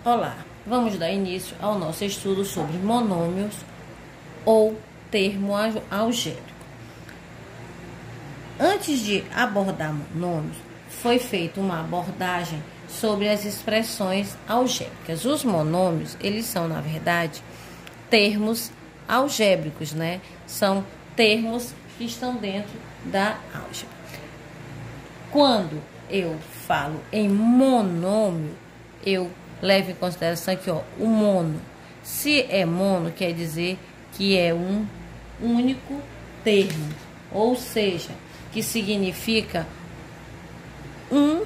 Olá, vamos dar início ao nosso estudo sobre monômios ou termo algébrico. Antes de abordar monômios, foi feita uma abordagem sobre as expressões algébricas. Os monômios, eles são, na verdade, termos algébricos, né? São termos que estão dentro da álgebra. Quando eu falo em monômio, eu levo em consideração aqui, o mono. Se é mono, quer dizer que é um único termo, ou seja, que significa um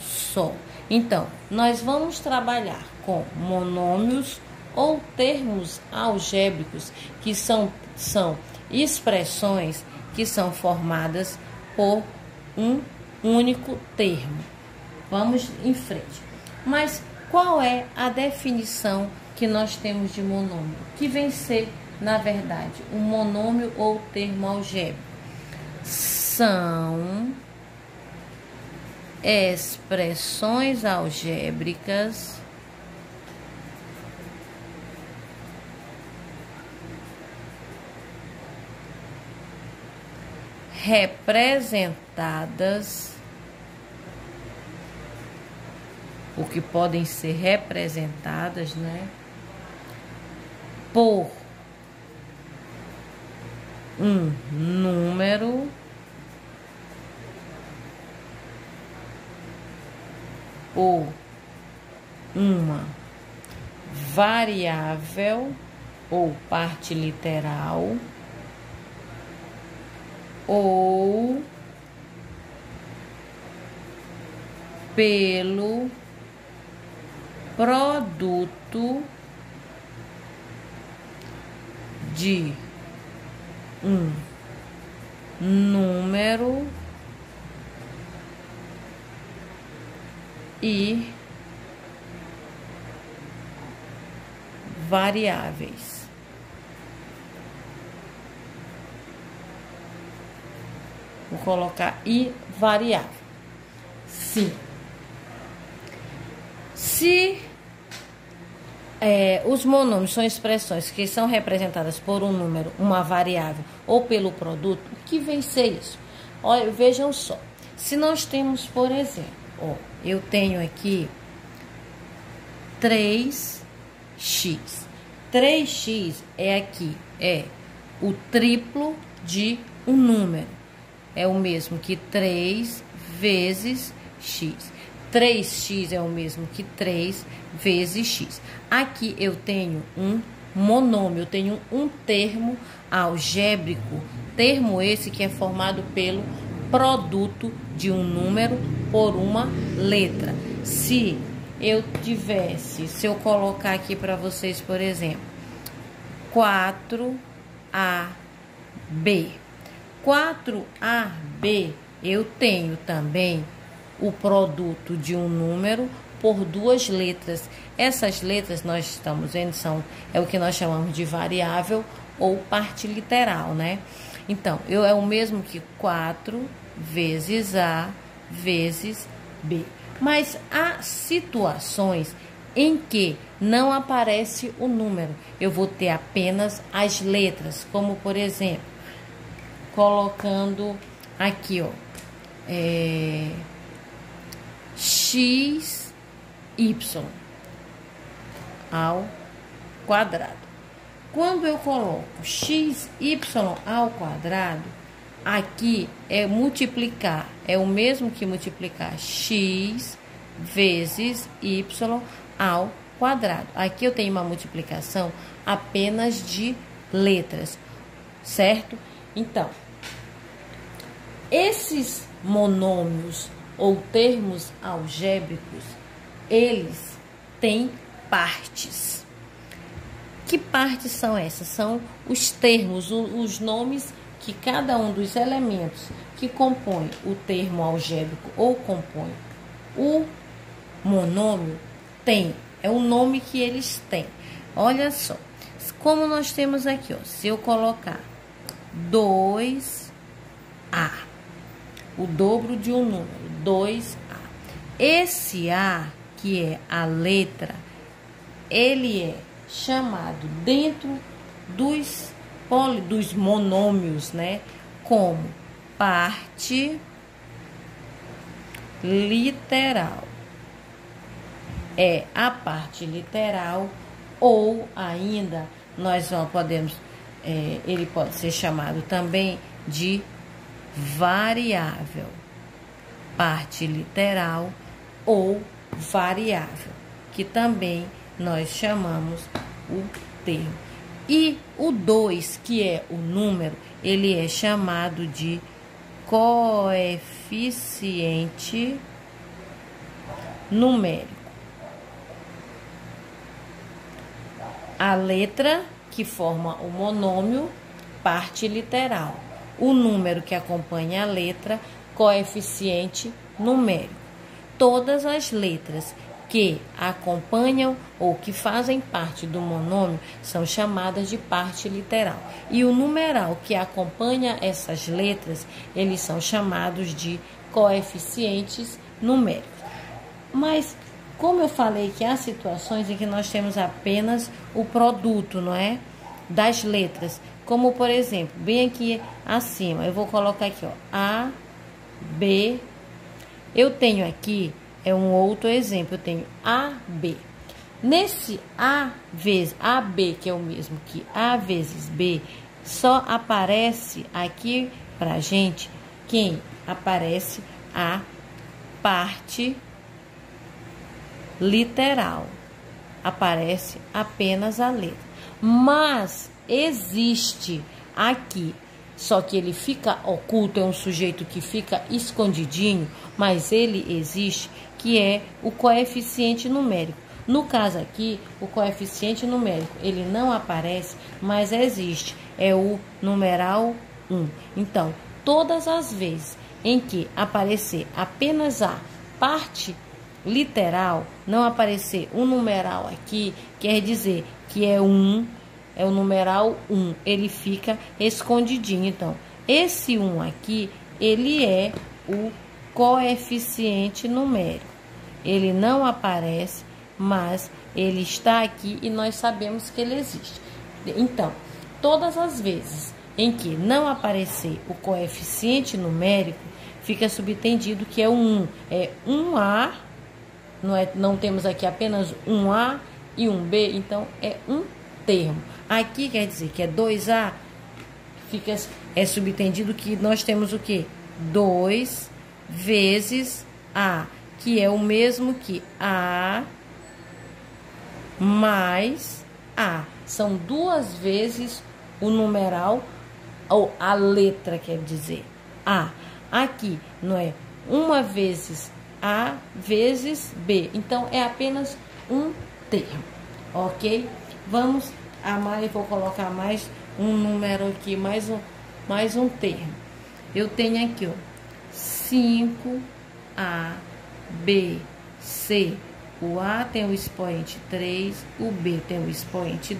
só. Então, nós vamos trabalhar com monômios ou termos algébricos, que são expressões que são formadas por um único termo. Vamos em frente. Mas qual é a definição que nós temos de monômio? Que vem ser, na verdade, um monômio ou termo algébrico? São expressões algébricas representadas, o que podem ser representadas, né, por um número ou uma variável ou parte literal ou pelo produto de um número e variáveis. Vou colocar e variável. Sim. Se os monômios são expressões que são representadas por um número, uma variável ou pelo produto, o que vem ser isso? Olha, vejam só. Se nós temos, por exemplo, eu tenho aqui 3x. 3x é o triplo de um número. É o mesmo que 3 vezes x. 3x é o mesmo que 3 vezes x. Aqui eu tenho um monômio, eu tenho um termo algébrico. Termo esse que é formado pelo produto de um número por uma letra. Se eu colocar aqui para vocês, por exemplo, 4AB. 4AB, eu tenho também o produto de um número por duas letras. Essas letras nós estamos vendo é o que nós chamamos de variável ou parte literal, né? Então, é o mesmo que 4 vezes A vezes B. Mas há situações em que não aparece o número. Eu vou ter apenas as letras, como por exemplo, colocando aqui, XY ao quadrado. Quando eu coloco XY ao quadrado, aqui é multiplicar, é o mesmo que multiplicar x vezes y ao quadrado. Aqui eu tenho uma multiplicação apenas de letras, certo? Então, esses monômios ou termos algébricos, eles têm partes. Que partes são essas? São os termos, os nomes que cada um dos elementos que compõe o termo algébrico ou compõe o monômio tem. É o nome que eles têm. Olha só, como nós temos aqui, se eu colocar 2A, o dobro de um número, 2A. Esse A, que é a letra, ele é chamado dentro dos monômios, né, como parte literal. É a parte literal, ou ainda nós não podemos, ele pode ser chamado também de variável. Parte literal ou variável, que também nós chamamos o termo. E o 2, que é o número, ele é chamado de coeficiente numérico. A letra que forma o monômio, parte literal. O número que acompanha a letra, coeficiente numérico. Todas as letras que acompanham ou que fazem parte do monômio são chamadas de parte literal. E o numeral que acompanha essas letras, eles são chamados de coeficientes numéricos. Mas, como eu falei que há situações em que nós temos apenas o produto, não é? Das letras. Como, por exemplo, bem aqui acima, eu vou colocar aqui, ó, A, B. Eu tenho aqui, é um outro exemplo, eu tenho A, B. Nesse A vezes AB, que é o mesmo que A vezes B, só aparece aqui pra gente quem aparece a parte literal. Aparece apenas a letra. Mas existe aqui, só que ele fica oculto, é um sujeito que fica escondidinho, mas ele existe, que é o coeficiente numérico. No caso aqui, o coeficiente numérico, ele não aparece, mas existe, é o numeral 1. Então, todas as vezes em que aparecer apenas a parte literal, não aparecer um numeral aqui, quer dizer que é 1, é o numeral 1, ele fica escondidinho. Então, esse 1 aqui, ele é o coeficiente numérico. Ele não aparece, mas ele está aqui e nós sabemos que ele existe. Então, todas as vezes em que não aparecer o coeficiente numérico, fica subentendido que é o 1. É 1A, não temos aqui apenas um A e um B, então é um termo. Aqui quer dizer que é 2A, é subentendido que nós temos o quê? 2 vezes A, que é o mesmo que A mais A. São 2 vezes o numeral, ou a letra, quer dizer, A. Aqui não é 1 vezes A vezes B. Então, é apenas um termo, ok? Vamos a mais, vou colocar mais um número aqui, mais um termo. Eu tenho aqui, ó, 5A, B, C. O A tem o expoente 3, o B tem o expoente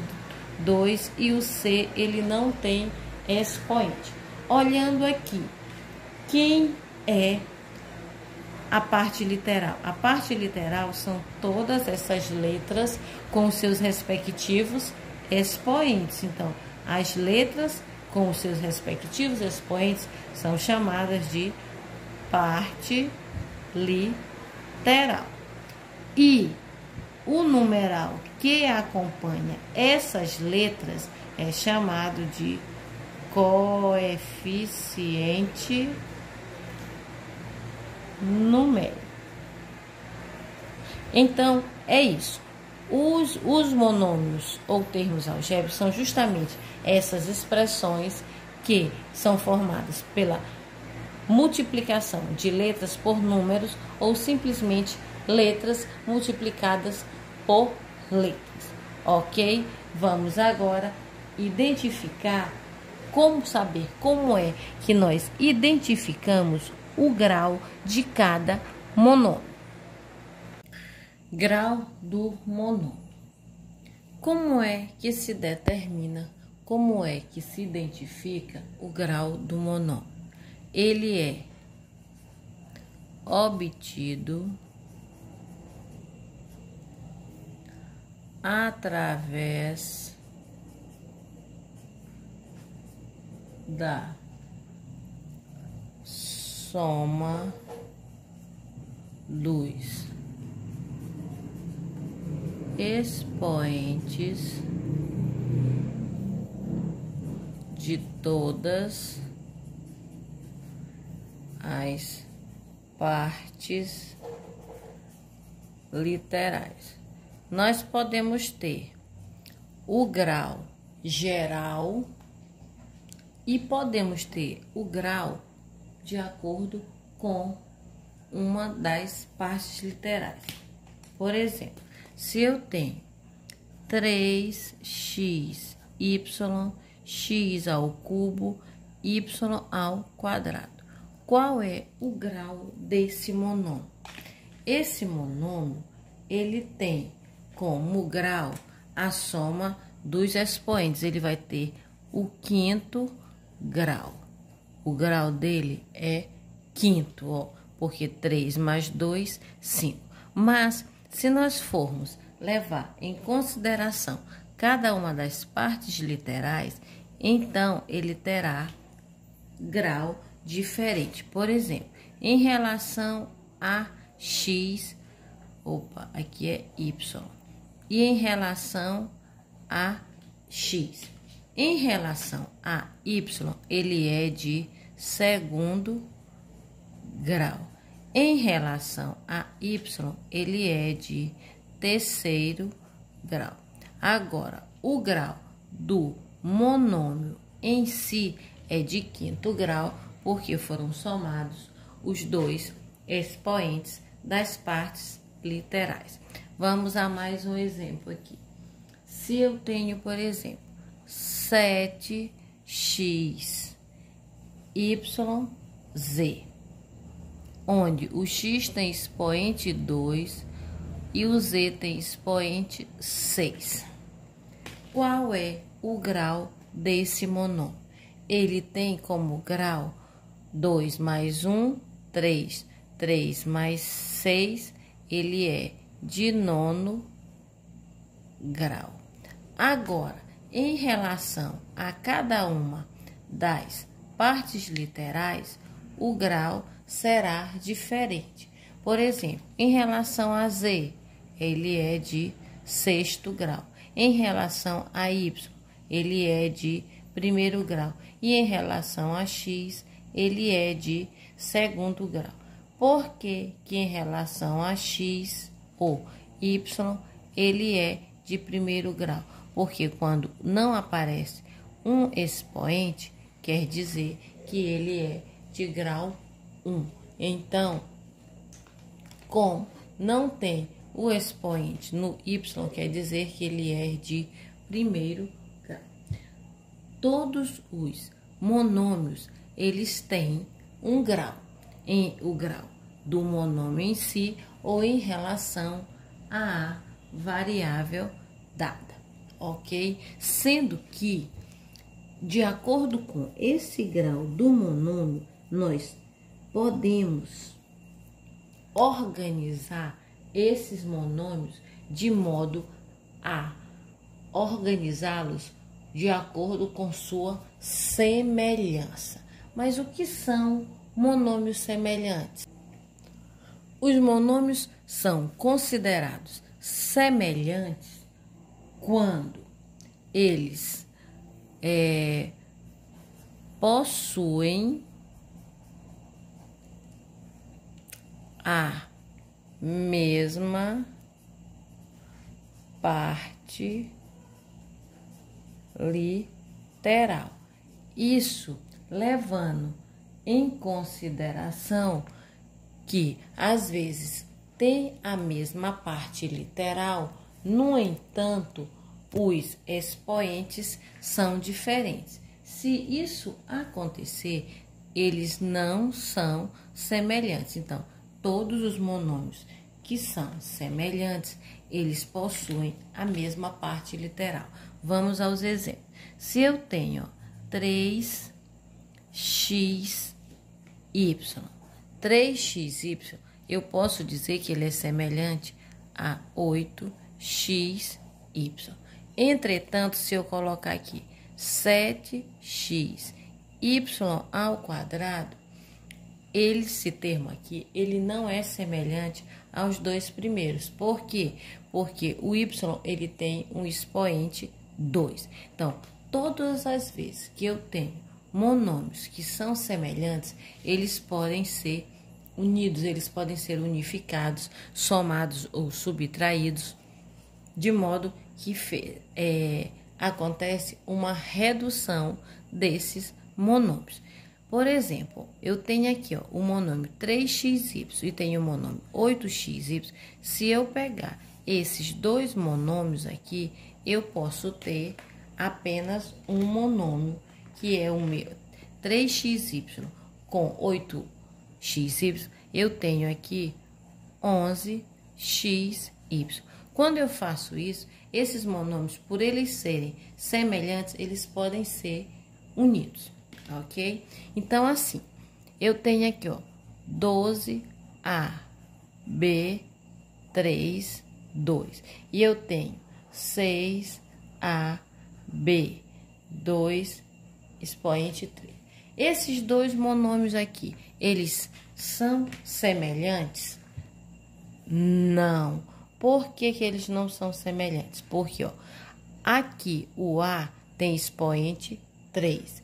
2 e o C, ele não tem expoente. Olhando aqui, quem é a parte literal? A parte literal são todas essas letras com seus respectivos expoentes. Então, as letras com os seus respectivos expoentes são chamadas de parte literal. E o numeral que acompanha essas letras é chamado de coeficiente numérico. Então, é isso. Os monômios ou termos algébricos são justamente essas expressões que são formadas pela multiplicação de letras por números ou simplesmente letras multiplicadas por letras, ok? Vamos agora identificar, saber como é que nós identificamos o grau de cada monômio. Grau do monômio. Como é que se determina, como é que se identifica o grau do monômio? Ele é obtido através da soma dos expoentes de todas as partes literais. Nós podemos ter o grau geral e podemos ter o grau de acordo com uma das partes literais. Por exemplo, se eu tenho 3x, y, x ao cubo, y ao quadrado. Qual é o grau desse monômio? Esse monômio, ele tem como grau a soma dos expoentes. Ele vai ter o quinto grau. O grau dele é quinto, ó, porque 3 mais 2, 5. Mas, se nós formos levar em consideração cada uma das partes literais, então ele terá grau diferente. Por exemplo, em relação a x, aqui é y, e em relação a x. Em relação a y, ele é de segundo grau. Em relação a y, ele é de terceiro grau. Agora, o grau do monômio em si é de quinto grau, porque foram somados os dois expoentes das partes literais. Vamos a mais um exemplo aqui. Se eu tenho, por exemplo, 7x, y, z, onde o x tem expoente 2 e o z tem expoente 6. Qual é o grau desse monômio? Ele tem como grau 2 mais 1, 3. 3 mais 6, ele é de nono grau. Agora, em relação a cada uma das partes literais, o grau será diferente. Por exemplo, em relação a z, ele é de sexto grau. Em relação a y, ele é de primeiro grau. E em relação a x, ele é de segundo grau. Por que em relação a x ou y, ele é de primeiro grau? Porque quando não aparece um expoente, quer dizer que ele é de grau 1. Então, como não tem o expoente no y, quer dizer que ele é de primeiro grau. Todos os monômios, eles têm um grau, o grau do monômio em si ou em relação à variável dada, ok? Sendo que, de acordo com esse grau do monômio, nós podemos organizar esses monômios de modo a organizá-los de acordo com sua semelhança. Mas o que são monômios semelhantes? Os monômios são considerados semelhantes quando eles possuem a mesma parte literal. Isso levando em consideração que às vezes tem a mesma parte literal, no entanto, os expoentes são diferentes. Se isso acontecer, eles não são semelhantes. Então, todos os monômios que são semelhantes, eles possuem a mesma parte literal. Vamos aos exemplos. Se eu tenho 3xy, 3xy, eu posso dizer que ele é semelhante a 8xy. y. Entretanto, se eu colocar aqui 7x y ao quadrado, esse termo aqui, ele não é semelhante aos dois primeiros. Por quê? Porque o y, ele tem um expoente 2. Então, todas as vezes que eu tenho monômios que são semelhantes, eles podem ser unidos, eles podem ser unificados, somados ou subtraídos, de modo que acontece uma redução desses monômios. Por exemplo, eu tenho aqui ó, o monômio 3xy e tenho o monômio 8xy. Se eu pegar esses dois monômios aqui, eu posso ter apenas um monômio, que é o meu 3xy com 8xy. Eu tenho aqui 11xy. Quando eu faço isso, esses monômios, por eles serem semelhantes, eles podem ser unidos, ok? Então, assim, eu tenho aqui, ó, 12A, B, 3, 2. E eu tenho 6A, B, 2, expoente 3. Esses dois monômios aqui, eles são semelhantes? Não. Por que que eles não são semelhantes? Porque, ó, aqui o A tem expoente 3.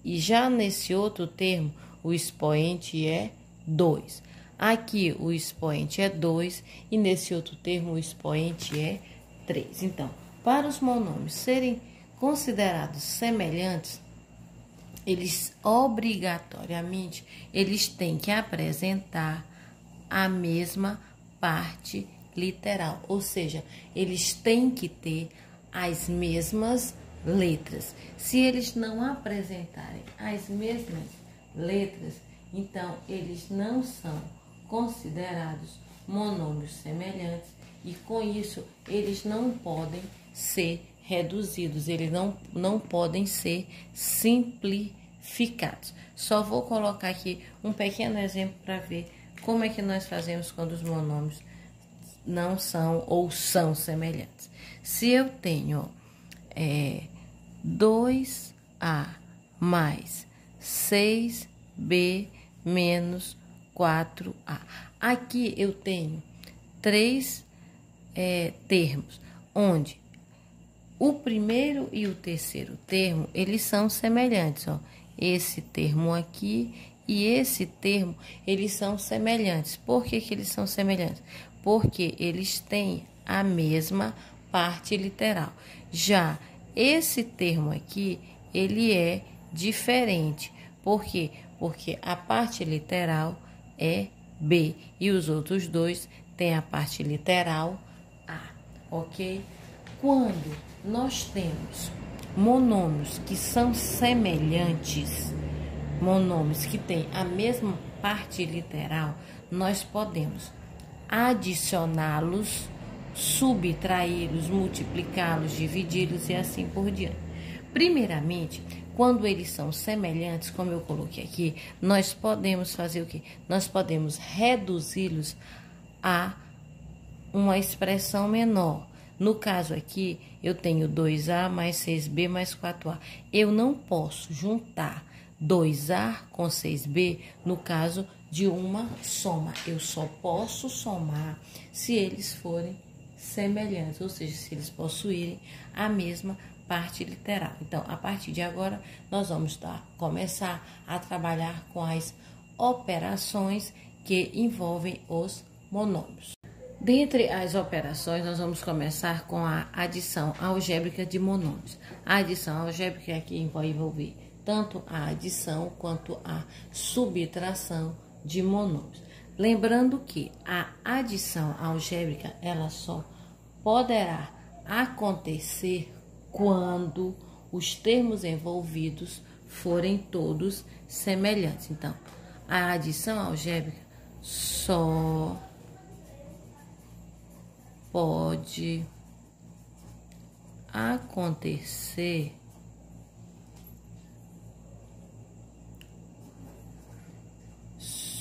E já nesse outro termo, o expoente é 2. Aqui o expoente é 2 e nesse outro termo o expoente é 3. Então, para os monômios serem considerados semelhantes, eles obrigatoriamente eles têm que apresentar a mesma parte literal, ou seja, eles têm que ter as mesmas letras. Se eles não apresentarem as mesmas letras, então eles não são considerados monômios semelhantes e com isso eles não podem ser reduzidos, eles não podem ser simplificados. Só vou colocar aqui um pequeno exemplo para ver como é que nós fazemos quando os monômios não são ou são semelhantes. Se eu tenho 2A mais 6B menos 4A. Aqui eu tenho três termos, onde o primeiro e o terceiro termo, eles são semelhantes, ó. Esse termo aqui e esse termo, eles são semelhantes. Por que que eles são semelhantes? Porque eles têm a mesma parte literal. Já esse termo aqui, ele é diferente. Por quê? Porque a parte literal é B e os outros dois têm a parte literal A, ok? Quando nós temos monômios que são semelhantes, monômios que têm a mesma parte literal, nós podemos adicioná-los, subtraí-los, multiplicá-los, dividi-los e assim por diante. Primeiramente, quando eles são semelhantes, como eu coloquei aqui, nós podemos fazer o quê? Nós podemos reduzi-los a uma expressão menor. No caso aqui, eu tenho 2A mais 6B mais 4A. Eu não posso juntar 2A com 6B no caso de uma soma. Eu só posso somar se eles forem semelhantes, ou seja, se eles possuírem a mesma parte literal. Então, a partir de agora, nós vamos começar a trabalhar com as operações que envolvem os monômios. Dentre as operações, nós vamos começar com a adição algébrica de monômios. A adição algébrica aqui vai envolver tanto a adição quanto a subtração de monômios. Lembrando que a adição algébrica, ela só poderá acontecer quando os termos envolvidos forem todos semelhantes. Então, a adição algébrica só pode acontecer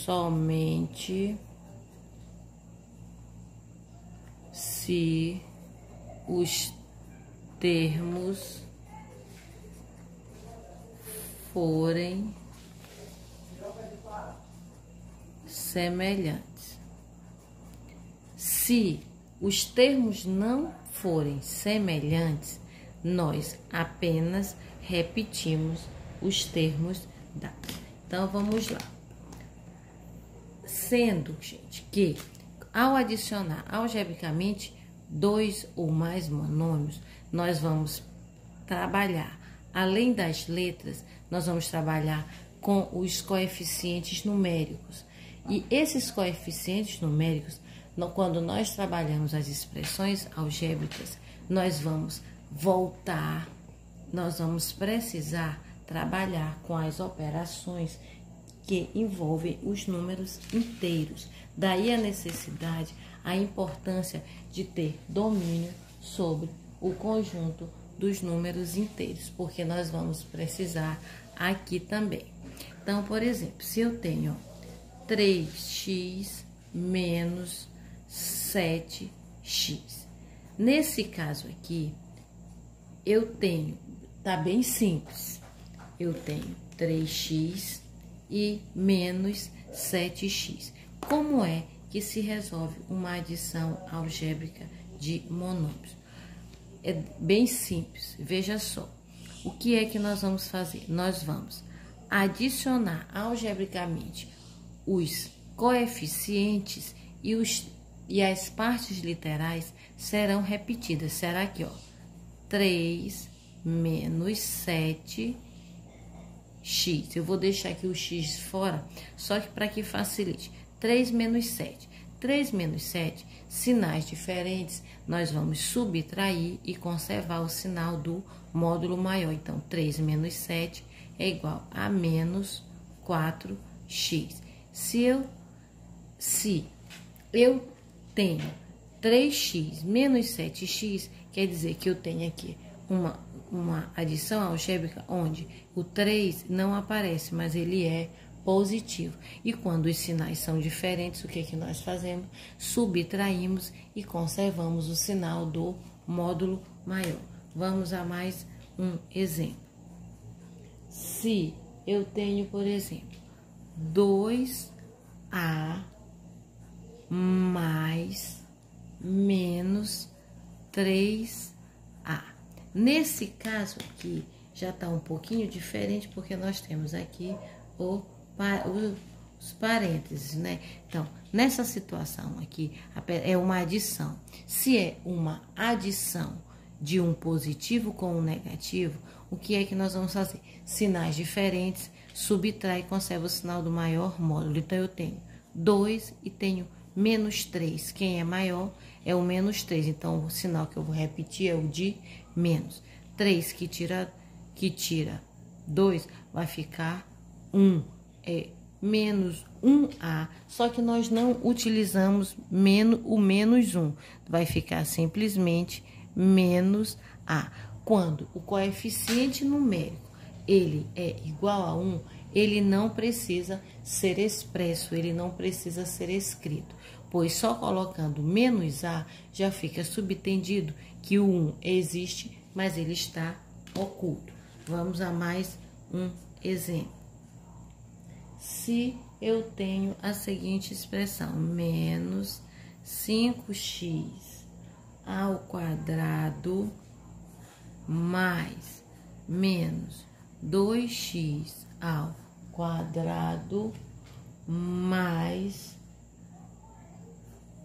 somente se os termos forem semelhantes. Se os termos não forem semelhantes, nós apenas repetimos os termos dados. Então, vamos lá. Sendo, gente, que ao adicionar algebricamente 2 ou mais monômios, nós vamos trabalhar, além das letras, nós vamos trabalhar com os coeficientes numéricos. E esses coeficientes numéricos, quando nós trabalhamos as expressões algébricas, nós vamos precisar trabalhar com as operações que envolvem os números inteiros. Daí a necessidade, a importância de ter domínio sobre o conjunto dos números inteiros, porque nós vamos precisar aqui também. Então, por exemplo, se eu tenho 3x menos 7x, nesse caso aqui, eu tenho, tá bem simples, eu tenho 3x e menos 7x. Como é que se resolve uma adição algébrica de monômios? É bem simples, veja só. O que é que nós vamos fazer? Nós vamos adicionar algebricamente os coeficientes e as partes literais serão repetidas. Será aqui, ó, 3 menos 7x. Eu vou deixar aqui o x fora, só que para que facilite. 3 menos 7. 3 menos 7, sinais diferentes, nós vamos subtrair e conservar o sinal do módulo maior. Então, 3 menos 7 é igual a menos 4x. Se eu tenho 3x menos 7x, quer dizer que eu tenho aqui uma adição algébrica onde o 3 não aparece, mas ele é positivo. E quando os sinais são diferentes, o que é que nós fazemos? Subtraímos e conservamos o sinal do módulo maior. Vamos a mais um exemplo. Se eu tenho, por exemplo, 2a mais menos 3a. Nesse caso aqui, já está um pouquinho diferente, porque nós temos aqui os parênteses, né? Então, nessa situação aqui, é uma adição. Se é uma adição de um positivo com um negativo, o que é que nós vamos fazer? Sinais diferentes, subtrai e conserva o sinal do maior módulo. Então, eu tenho 2 e tenho menos 3. Quem é maior é o menos 3. Então, o sinal que eu vou repetir é o de menos. 3 que tira 2 vai ficar 1. É menos 1a. Só que nós não utilizamos o menos 1. Vai ficar simplesmente menos a. Quando o coeficiente numérico ele é igual a 1, ele não precisa ser expresso, ele não precisa ser escrito, pois só colocando menos a já fica subtendido que o 1 existe, mas ele está oculto. Vamos a mais um exemplo. Se eu tenho a seguinte expressão, menos 5x ao quadrado mais menos 2x ao quadrado mais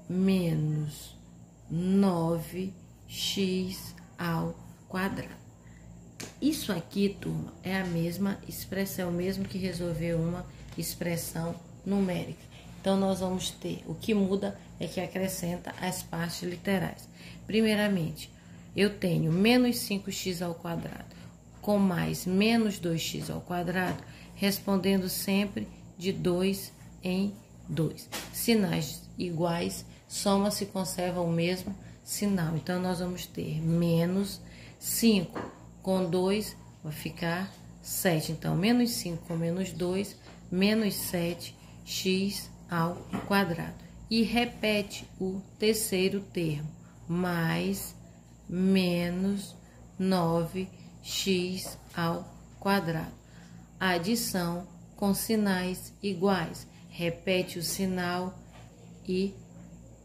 menos 9x ao quadrado. Isso aqui, turma, é a mesma expressão, mesmo que resolver uma expressão numérica. Então, nós vamos ter, o que muda é que acrescenta as partes literais. Primeiramente, eu tenho menos 5x ao quadrado com mais menos 2x ao quadrado, respondendo sempre de 2 em 2. Sinais iguais, soma-se e conserva o mesmo sinal. Então, nós vamos ter menos 5 com 2, vai ficar 7. Então, menos 5 com menos 2, menos 7x ao quadrado. E repete o terceiro termo, mais menos 9x ao quadrado. Adição com sinais iguais. Repete o sinal e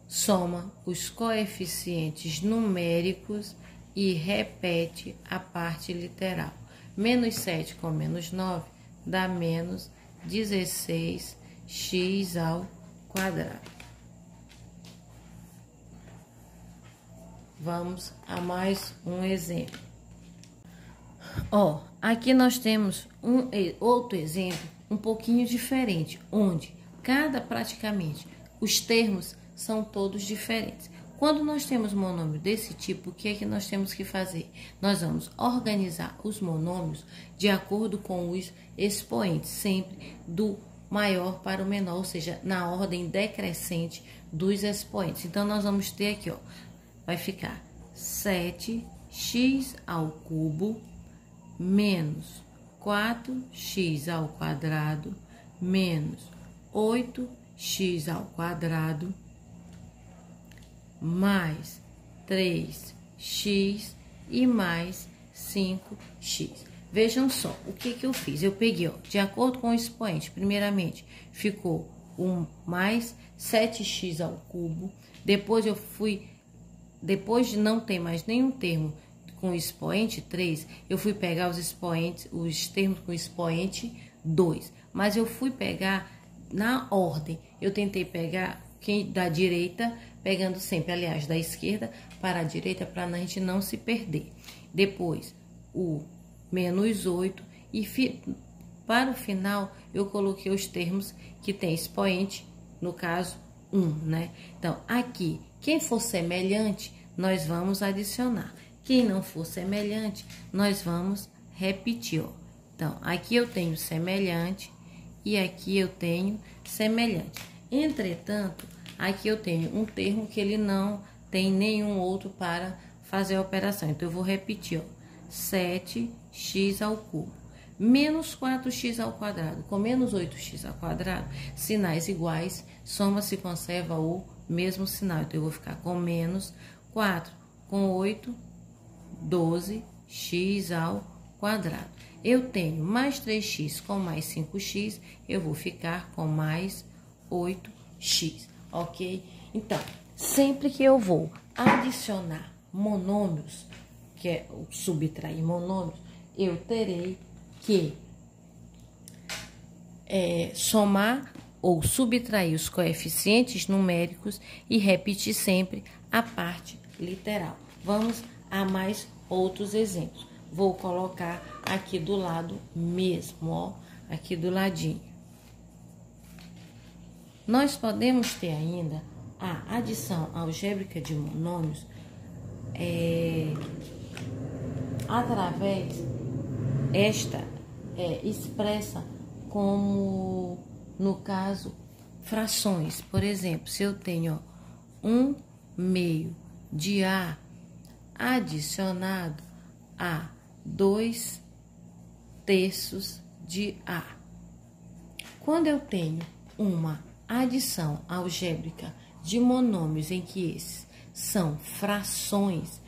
soma os coeficientes numéricos e repete a parte literal. Menos 7 com menos 9 dá menos 16x ao quadrado. Vamos a mais um exemplo. Ó, aqui nós temos outro exemplo um pouquinho diferente, onde praticamente os termos são todos diferentes. Quando nós temos monômio desse tipo, o que é que nós temos que fazer? Nós vamos organizar os monômios de acordo com os expoentes, sempre do maior para o menor, ou seja, na ordem decrescente dos expoentes. Então, nós vamos ter aqui, ó, vai ficar 7x ao cubo menos 4x ao quadrado menos 8x ao quadrado mais 3x e mais 5x. Vejam só, o que eu fiz? Eu peguei, ó, de acordo com o expoente, primeiramente, ficou mais 7x ao cubo. Depois depois de não ter mais nenhum termo com expoente 3, eu fui pegar os termos com expoente 2. Mas eu fui pegar na ordem. Eu tentei pegar quem da direita, pegando sempre, aliás, da esquerda para a direita, para a gente não se perder. Depois, o menos 8 e para o final eu coloquei os termos que tem expoente, no caso 1, né? Então, aqui, quem for semelhante, nós vamos adicionar. Quem não for semelhante, nós vamos repetir, ó. Então, aqui eu tenho semelhante e aqui eu tenho semelhante. Entretanto, aqui eu tenho um termo que ele não tem nenhum outro para fazer a operação. Então, eu vou repetir, ó. 7x ao cubo menos 4x ao quadrado com menos 8x ao quadrado, sinais iguais, soma-se e conserva o mesmo sinal. Então, eu vou ficar com menos 4 com 8, 12x ao quadrado. Eu tenho mais 3x com mais 5x, eu vou ficar com mais 8x, ok? Então, sempre que eu vou adicionar monômios, que é subtrair monômios, eu terei que somar ou subtrair os coeficientes numéricos e repetir sempre a parte literal. Vamos a mais outros exemplos. Vou colocar aqui do lado mesmo, ó, aqui do ladinho. Nós podemos ter ainda a adição algébrica de monômios através expressa como, no caso, frações. Por exemplo, se eu tenho 1/2 de A adicionado a 2/3 de A. Quando eu tenho uma adição algébrica de monômios em que esses são frações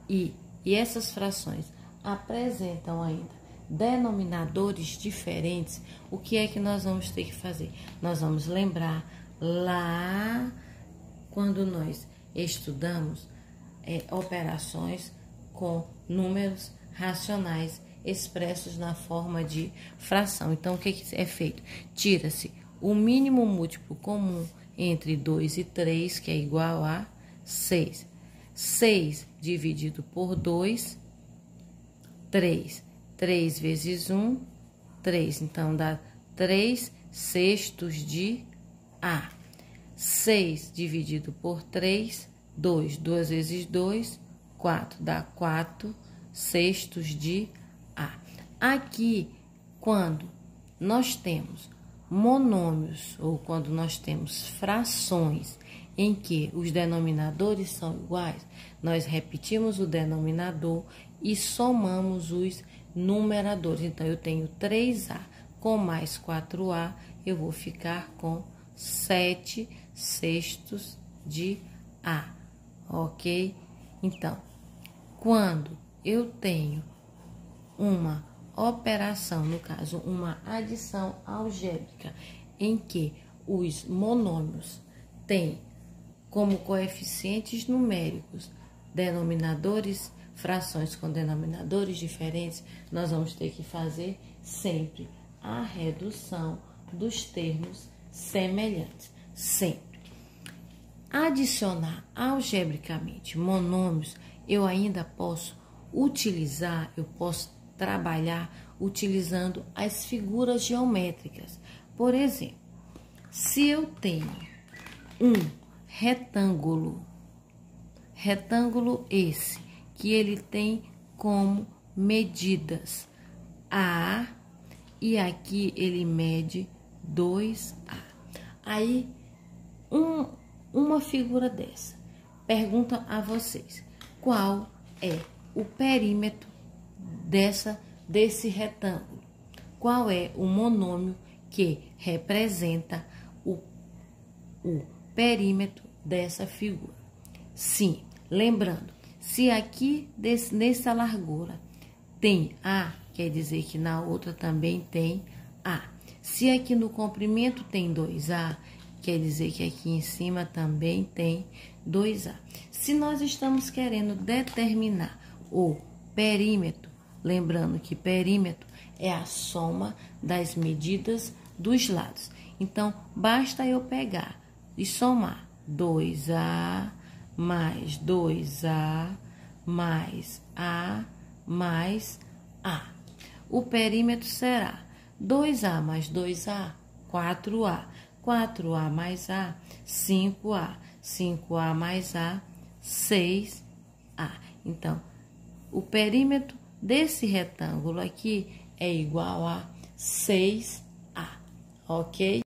e essas frações apresentam ainda denominadores diferentes, o que é que nós vamos ter que fazer? Nós vamos lembrar lá quando nós estudamos operações com números racionais expressos na forma de fração. Então, o que é feito? Tira-se o mínimo múltiplo comum entre 2 e 3, que é igual a 6. 6 dividido por 2, 3. 3 vezes 1, 3. Então, dá 3/6 de A. 6 dividido por 3, 2. 2 vezes 2, 4. Dá 4/6 de A. Aqui, quando nós temos monômios, ou quando nós temos frações em que os denominadores são iguais, nós repetimos o denominador e somamos os numeradores. Então, eu tenho 3A com mais 4A, eu vou ficar com 7/6 de A, ok? Então, quando eu tenho uma operação, no caso, uma adição algébrica, em que os monômios têm como coeficientes numéricos denominadores, frações com denominadores diferentes, nós vamos ter que fazer sempre a redução dos termos semelhantes, sempre. Adicionar algebricamente monômios, eu ainda posso utilizar, eu posso trabalhar utilizando as figuras geométricas. Por exemplo, se eu tenho um retângulo esse, que ele tem como medidas A, e aqui ele mede 2A. Aí, uma figura dessa, pergunta a vocês, qual é o perímetro desse retângulo? Qual é o monômio que representa o perímetro dessa figura? Sim, lembrando, se aqui nessa largura tem A, quer dizer que na outra também tem A. Se aqui no comprimento tem 2A, quer dizer que aqui em cima também tem 2A. Se nós estamos querendo determinar o perímetro, lembrando que perímetro é a soma das medidas dos lados. Então, basta eu pegar e somar 2A mais 2A mais A mais A. O perímetro será 2A mais 2A, 4A. 4A mais A, 5A. 5A mais A, 6A. Então, o perímetro desse retângulo aqui é igual a 6A, ok?